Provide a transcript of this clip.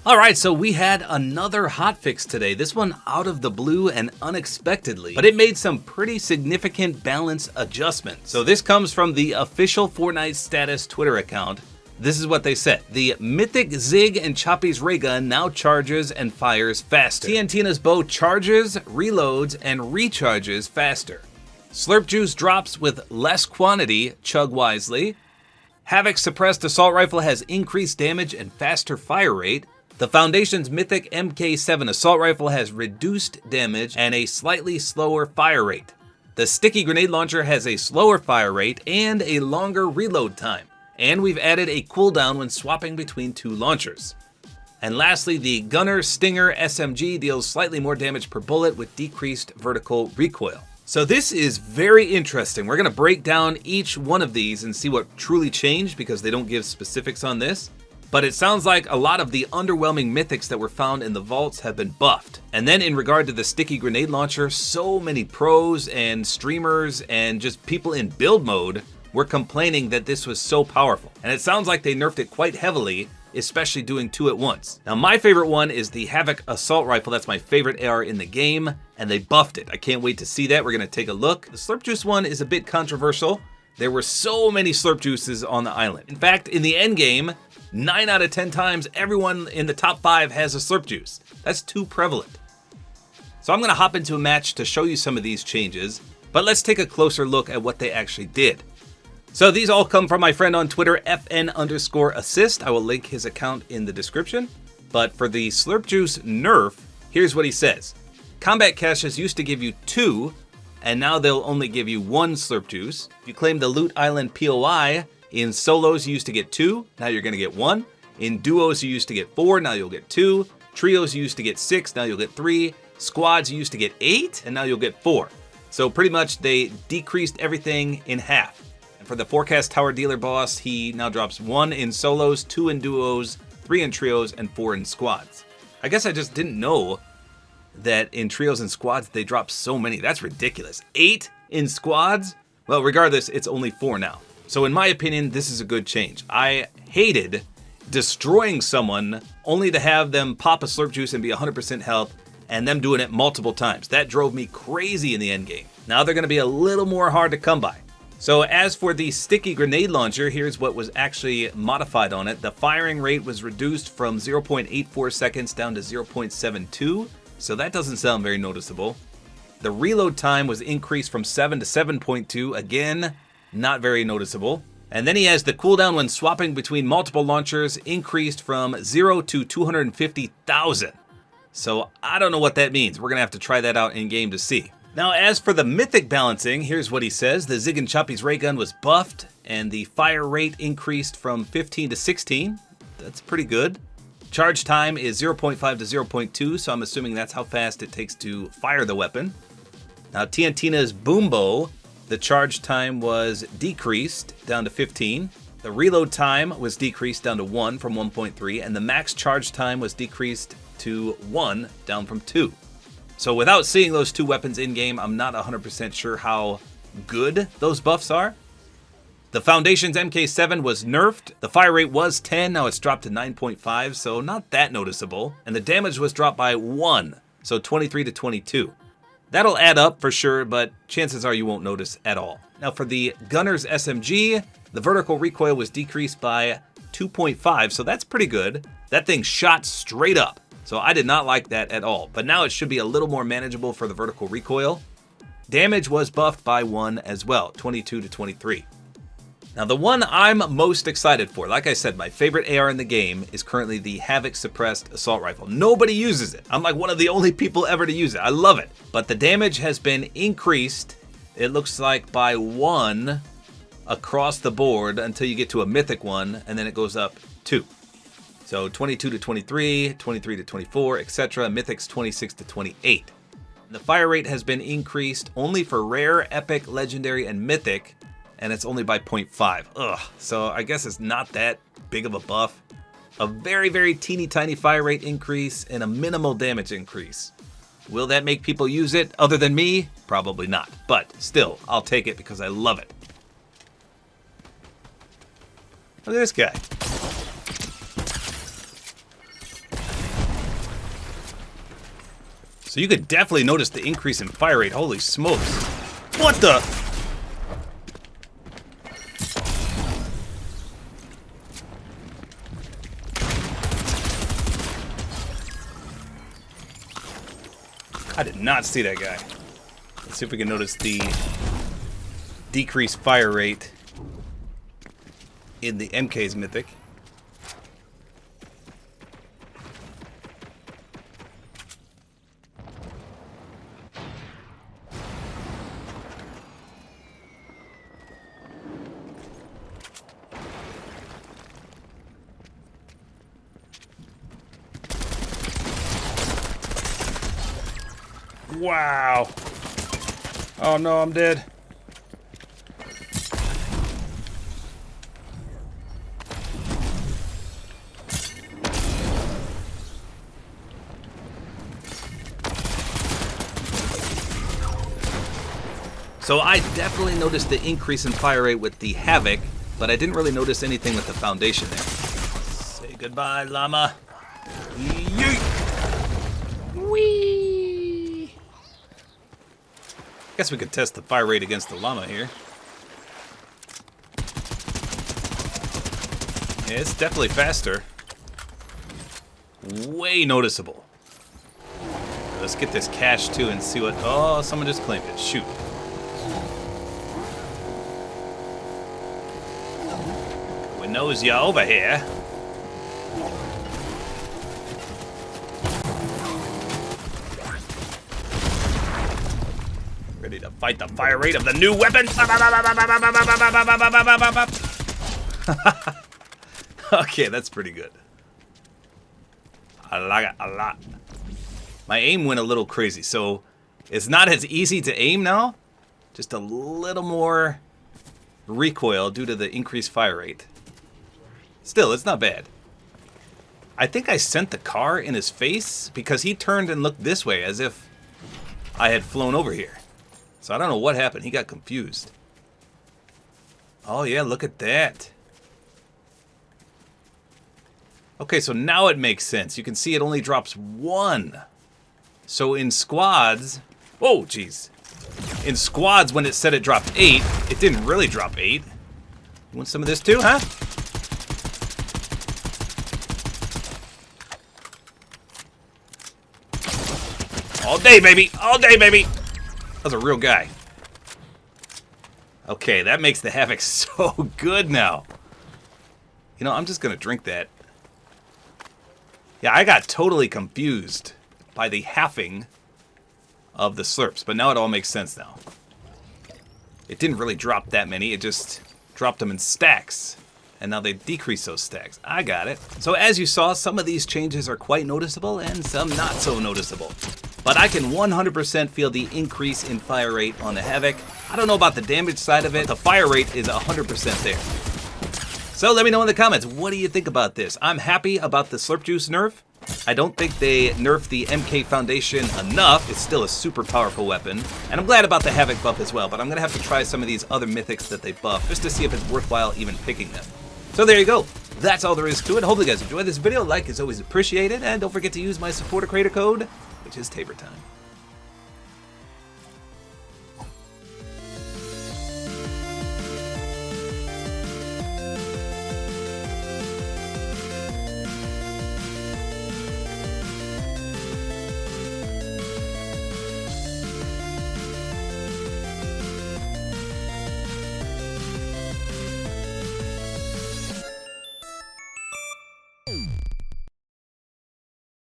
Alright, so we had another hotfix today, this one out of the blue and unexpectedly, but it made some pretty significant balance adjustments. So this comes from the official Fortnite status Twitter account. This is what they said. The Mythic Zig and Choppy's ray gun now charges and fires faster. TNTina's bow charges, reloads, and recharges faster. Slurp Juice drops with less quantity, chug wisely. Havoc's suppressed assault rifle has increased damage and faster fire rate. The Foundation's Mythic MK7 assault rifle has reduced damage and a slightly slower fire rate. The Sticky Grenade Launcher has a slower fire rate and a longer reload time. And we've added a cooldown when swapping between two launchers. And lastly, the Gunner Stinger SMG deals slightly more damage per bullet with decreased vertical recoil. So this is very interesting. We're going to break down each one of these and see what truly changed because they don't give specifics on this. But it sounds like a lot of the underwhelming mythics that were found in the vaults have been buffed. And then in regard to the Sticky Grenade Launcher, so many pros and streamers and just people in build mode were complaining that this was so powerful. And it sounds like they nerfed it quite heavily, especially doing two at once. Now my favorite one is the Havoc Assault Rifle. That's my favorite AR in the game, and they buffed it. I can't wait to see that. We're gonna take a look. The Slurp Juice one is a bit controversial. There were so many Slurp Juices on the island. In fact, in the end game, 9 out of 10 times, everyone in the top 5 has a Slurp Juice. That's too prevalent. So I'm gonna hop into a match to show you some of these changes, but let's take a closer look at what they actually did. So these all come from my friend on Twitter, FN_assist. I will link his account in the description. But for the Slurp Juice nerf, here's what he says. Combat caches used to give you 2, and now they'll only give you 1 Slurp Juice. If you claim the Loot Island POI, in solos you used to get 2, now you're gonna get 1. In duos you used to get 4, now you'll get 2. Trios you used to get 6, now you'll get 3. Squads you used to get 8, and now you'll get 4. So pretty much they decreased everything in half. And for the Forecast Tower Dealer boss, he now drops 1 in solos, 2 in duos, 3 in trios, and 4 in squads. I guess I just didn't know that in trios and squads they drop so many. That's ridiculous. 8 in squads? Well, regardless, it's only 4 now. So in my opinion, this is a good change. I hated destroying someone only to have them pop a Slurp Juice and be 100% health and them doing it multiple times. That drove me crazy in the end game. Now they're gonna be a little more hard to come by. So as for the Sticky Grenade Launcher, here's what was actually modified on it. The firing rate was reduced from 0.84 seconds down to 0.72. So that doesn't sound very noticeable. The reload time was increased from 7 to 7.2. Again, not very noticeable. And then he has the cooldown when swapping between multiple launchers increased from 0 to 250,000. So I don't know what that means. We're gonna have to try that out in game to see. Now as for the mythic balancing, here's what he says. The Zig and Choppy's ray gun was buffed and the fire rate increased from 15 to 16. That's pretty good. Charge time is 0.5 to 0.2, so I'm assuming that's how fast it takes to fire the weapon. Now TNTina's boom bow, the charge time was decreased down to 15. The reload time was decreased down to 1 from 1.3, and the max charge time was decreased to 1 down from 2. So without seeing those two weapons in game, I'm not 100% sure how good those buffs are. The Foundation's MK7 was nerfed. The fire rate was 10, now it's dropped to 9.5, so not that noticeable. And the damage was dropped by 1, so 23 to 22. That'll add up for sure, but chances are you won't notice at all. Now for the Gunner's SMG, the vertical recoil was decreased by 2.5, so that's pretty good. That thing shot straight up, so I did not like that at all. But now it should be a little more manageable for the vertical recoil. Damage was buffed by 1 as well, 22 to 23. Now the one I'm most excited for, like I said, my favorite AR in the game is currently the Havoc Suppressed Assault Rifle. Nobody uses it. I'm like one of the only people ever to use it. I love it. But the damage has been increased, it looks like by 1 across the board until you get to a mythic one, and then it goes up 2. So 22 to 23, 23 to 24, etc. Mythics 26 to 28. The fire rate has been increased only for rare, epic, legendary, and mythic, and it's only by 0.5. Ugh, so I guess it's not that big of a buff. A very, very teeny tiny fire rate increase and a minimal damage increase. Will that make people use it other than me? Probably not, but still, I'll take it because I love it. Look at this guy. So you could definitely notice the increase in fire rate. Holy smokes. What the? I did not see that guy. Let's see if we can notice the decreased fire rate in the MK's mythic. Wow. Oh no, I'm dead. So I definitely noticed the increase in fire rate with the Havoc, but I didn't really notice anything with the Foundation there. Say goodbye, llama. Yeet. Whee! Guess we could test the fire rate against the llama here. Yeah, it's definitely faster. Way noticeable. Let's get this cache too and see what... Oh, someone just claimed it. Shoot. We knows you're over here. Ready to fight the fire rate of the new weapon. Okay, that's pretty good. I like it a lot. My aim went a little crazy, so it's not as easy to aim now. Just a little more recoil due to the increased fire rate. Still, it's not bad. I think I sent the car in his face because he turned and looked this way as if I had flown over here. So I don't know what happened. He got confused. Oh yeah, look at that. Okay, so now it makes sense. You can see it only drops 1. So in squads... Oh, jeez. In squads, when it said it dropped 8, it didn't really drop 8. You want some of this too, huh? All day, baby! All day, baby! That was a real guy. Okay, that makes the Havoc so good now. You know, I'm just gonna drink that. Yeah, I got totally confused by the halving of the slurps, but now it all makes sense now. It didn't really drop that many, it just dropped them in stacks. And now they decrease those stacks. I got it. So as you saw, some of these changes are quite noticeable and some not so noticeable. But I can 100% feel the increase in fire rate on the Havoc. I don't know about the damage side of it. The fire rate is 100% there. So let me know in the comments, what do you think about this? I'm happy about the Slurp Juice nerf. I don't think they nerfed the MK Foundation enough. It's still a super powerful weapon. And I'm glad about the Havoc buff as well, but I'm going to have to try some of these other mythics that they buff just to see if it's worthwhile even picking them. So there you go. That's all there is to it. Hopefully you guys enjoyed this video. Like is always appreciated. And don't forget to use my Support-A-Creator Code, which is Tabor time.